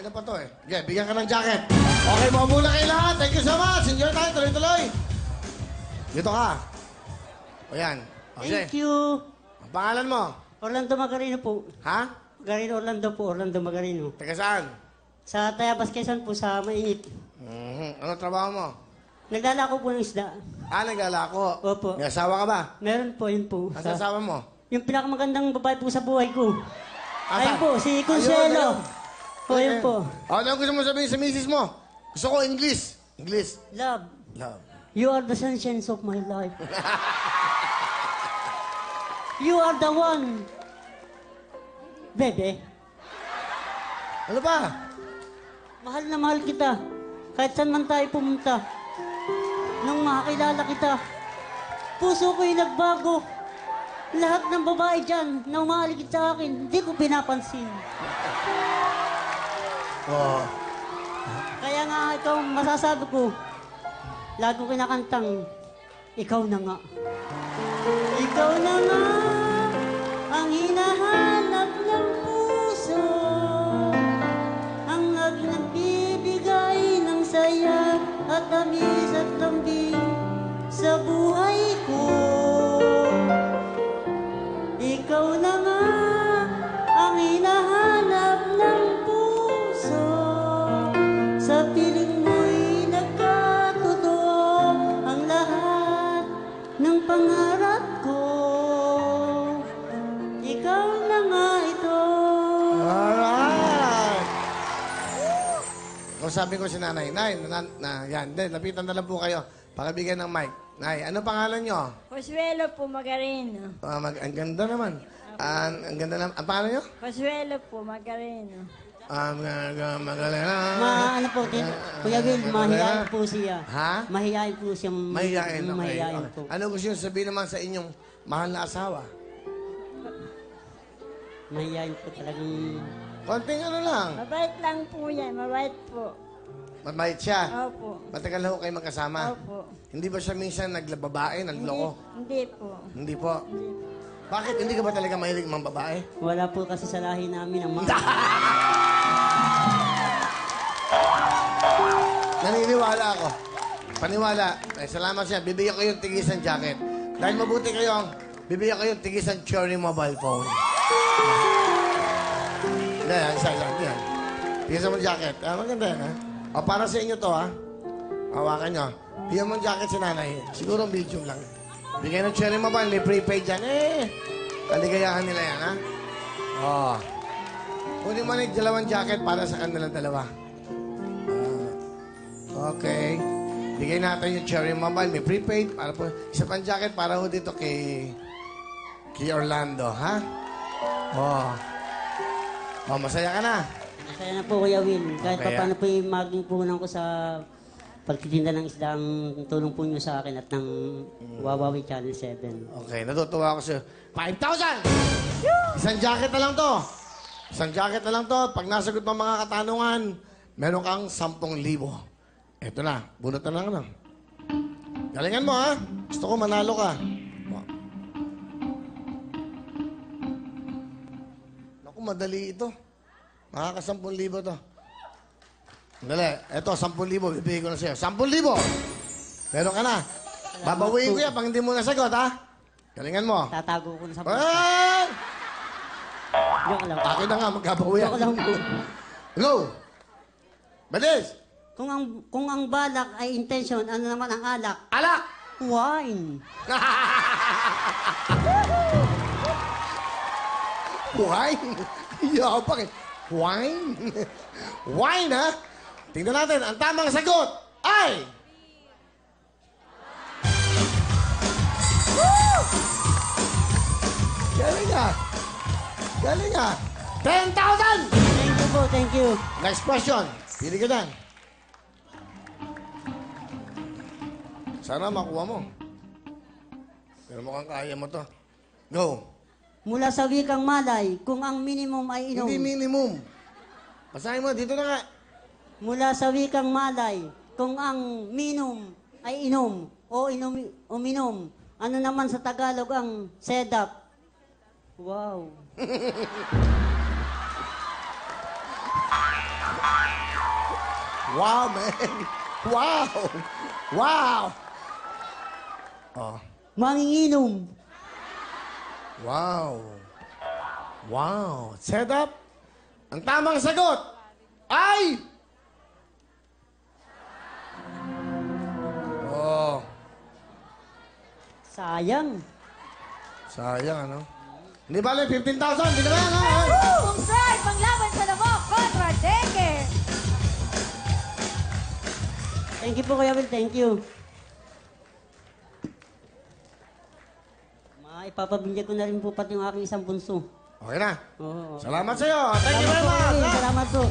Ano pa to eh? Okay, bigyan ka ng jacket. Okay, mga muna kayo lahat. Thank you so much. Enjoy tayo. Tuloy-tuloy. Dito ka. O yan. Okay. Thank you. Ang pangalan mo? Orlando Magarino po. Ha? Magarino Orlando po, Orlando Magarino. Taga saan? Sa Tayabas, Quezon po, sa mainit. Ano trabaho mo? Naglalako po ng isda. Naglalako. Opo. May asawa ka ba? Meron po, yun po. Ang asawa mo? Yung pinakamagandang babae po sa buhay ko. Asan? Ayun po, si Ayun, Consuelo. ayun. O, yun po. Ano gusto mo sabihin sa misis mo? Gusto ko English. English. Love, Love. you are the sunshine of my life. You are the one. Bebe, Ano ba? mahal na mahal kita. Kahit saan man tayo pumunta. Nung makakilala kita, puso ko'y nagbago. Lahat ng babae dyan na umaligid sa akin, hindi ko pinapansin. Oh. Kaya nga ikaw masasabi ko, lagi ko kinakantang, ikaw na nga. Ikaw na nga ang hinahanap ng puso, ang nagbibigay ng saya at tamis at lambing sa buhay ko. Ikaw na nga ang hinahanap ng puso, sa piling mo'y nagkatotoo ang lahat ng pangarap ko. Ikaw na nga ito. Alright! Kung sabi ko si Nanay, yan, lapitan na lang po kayo para bigyan ng mic. Nay, ano pangalan nyo? Consuelo po Magarino. Ang ganda naman. Ang ganda naman. Ang pangalan nyo? Consuelo po Magarino. Magaling. Ano po, Kuya Will, mahihain po siya. Ha? Mahihain po siya. Mahihain. Okay. Mahihain Okay. po. Ano gusto nyo sabihin naman sa inyong mahal na asawa? Mahihain po talagang... Konting ano lang. Mabait lang po yan, mabait po. Mabait siya. Opo. Matagal na ho kayo magkasama. Opo. Hindi ba siya minsan naglababae, nagloko? Hindi po. Hindi po. Bakit? Hindi ka ba talaga mahilig mga babae? Wala po kasi sa lahi namin ang mga... Naniniwala ako. Paniwala. Ay, salamat siya. Bibigyan ko yung tigisan jacket. Dahil mabuti kayong, bibigyan ko yung tigisan Cherry mobile phone. Hindi, isa lang. Yan. Tigisan mo jacket. Maganda yan, ha? O, para sa inyo to, ha? Hawakan nyo. Bigyan mo yung jacket si nanay. Siguro medium lang. Bigyan ng Cherry mobile. May prepaid dyan. Kaligayahan nila yan, ha? O. Kunin mo na yung dalawang jacket para sa kanilang dalawa. Okay. Bigay natin yung Cherry Mobile. May prepaid. Para po, isa pang jacket para ho dito kay Orlando, ha? Masaya ka na. Masaya na po, Kuya Will. Kahit Okay, pa paano po yung maging puhunan ko sa pagtitinda ng isda ang tulong po nyo sa akin at ng Wawawi Channel 7. Okay, natutuwa ako sa'yo. 5,000! Isang jacket na lang to. Isang jacket na lang to. Pag nasagot mo mga katanungan, meron kang 10,000. Eto na, bunot na lang. Galingan mo, ha? Gusto ko manalo ka. Naku, madali ito. Makaka 10,000 to. Dali, eto, 10,000. Bibigay ko na sa'yo. 10,000! Meron ka na. Babawiin ko yan pag hindi mo nasagot, ha? Galingan mo. Tatago ko na sa bulsa. Ay! Joke lang. Akin na nga, magkabawi Joke lang po. Go! Balis! Kung ang balak ay intention, ano naman ang alak? Alak! Wine. Wine? Yabang eh. Wine? Wine, ha? Tingnan natin, ang tamang sagot ay... Woo! Galing ah. Galing ah. 10,000! Thank you po, thank you. Next question. Pili ka dyan. Sana makuha mo. Pero mukhang kaya mo to. Go. Mula sa wikang malay, kung ang minimum ay inom. Hindi minimum. Basahin mo, dito na nga. Mula sa wikang malay, kung ang minimum ay inom o uminom, ano naman sa Tagalog ang sedap? Wow. Wow, man. Wow. Wow. Oh. Manginginom. Wow. Wow. Set up. Ang tamang sagot ay... Oh. Sayang. Sayang, ano? Hindi bale, 15,000. Hindi na ba yan, ha? Kung sir, panglaban sa lamok kontra dengue. Thank you po, Kuya Will. Thank you. Ipapabigyan ko na rin po pati yung aking isang bunso. Okay na. Oo. Salamat sa'yo. Thank you very Salamat po, much. Will. ha? Salamat po.